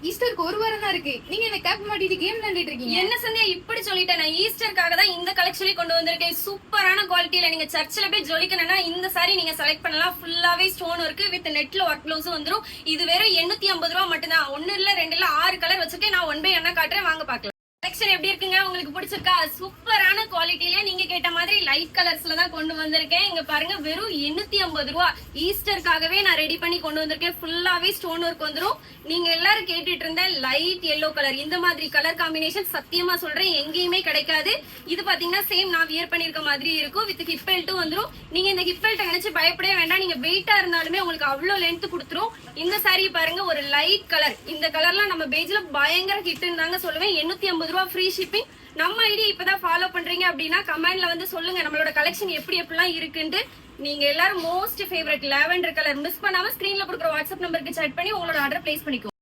ஈஸ்டருக்கு ஒரு வாரம் தான் இருக்கு. நீங்க என்ன கேப் மாட்டிட்டு கேம் விளையாடிட்டு இருக்கீங்க? என்ன சந்தியா இப்படி சொல்லிட்டேன்? நான் ஈஸ்டருக்காக தான் இந்த கலெக்ஷனே கொண்டு வந்திருக்கேன். சூப்பரான குவாலிட்டியில நீங்க சர்ச்சில் போய் ஜொலிக்கணும்னா இந்த சாரி நீங்க செலக்ட் பண்ணலாம். ஃபுல்லாவே ஸ்டோன் இருக்கு வித் நெட்ல ஒர்க் ப்ளவுஸும் வந்துரும். இது வெறும் 850 ரூபா மட்டும்தான். 1 இல்ல 2 இல்ல 6 கலர் வச்சிருக்கேன். நான் 1 பை 1 காட்டுறேன், வாங்க பாக்கலாம். கலெக்ஷன் எப்படி இருக்குங்க? உங்களுக்கு பிடிச்சிருக்கா? சூப்பரான குவாலிட்டியில நீங்க கேட்ட மாதிரி லைட் கலர்ஸ்ல தான் கொண்டு வந்திருக்கேன். இங்க பாருங்க, வெறும் 850 ரூபா. ஈஸ்டருக்காகவே நான் ரெடி பண்ணி கொண்டு வந்திருக்கேன். ஃபுல்லாவே ஸ்டோன் ஒர்க் வந்துரும். நீங்க எல்லாரும் கேட்டுட்டு இருந்த லைட் எல்லோ கலர், இந்த மாதிரி கலர் காம்பினேஷன் சத்தியமா சொல்றேன் எங்கேயுமே கிடைக்காது. இது பாத்தீங்கன்னா சேம் நான் வியர் பண்ணிருக்க மாதிரி இருக்கும். வித் ஹிப் பெல்ட்டும் வந்துரும். நீங்க இந்த ஹிப் பெல்ட் நினைச்சு பயப்படவே வேண்டாம். நீங்க வெயிட்டா இருந்தாலுமே உங்களுக்கு அவ்வளவு லென்த் கொடுத்துரும். இந்த சாரி பாருங்க, ஒரு லைட் கலர். இந்த கலர்லாம் நம்ம பேஜ்ல பயங்கர ஹிட்னு தாங்க சொல்லுவேன். 850 ரூபா ஃப்ரீ ஷிப்பிங். நம்ம ஐடி இப்பதான் ஃபாலோ பண்றீங்க அப்படின்னா கமெண்ட்ல வந்து சொல்லுங்க நம்மளோட கலெக்ஷன் எப்படி எப்படிலாம் இருக்குன்னு. நீங்க எல்லாரும் most favourite lavender colour miss பண்ணாம ஸ்கிரீன்ல கொடுக்குற வாட்ஸ்அப் நம்பருக்கு சாட் பண்ணி உங்களோட ஆர்டர் பிளேஸ் பண்ணிக்கோ.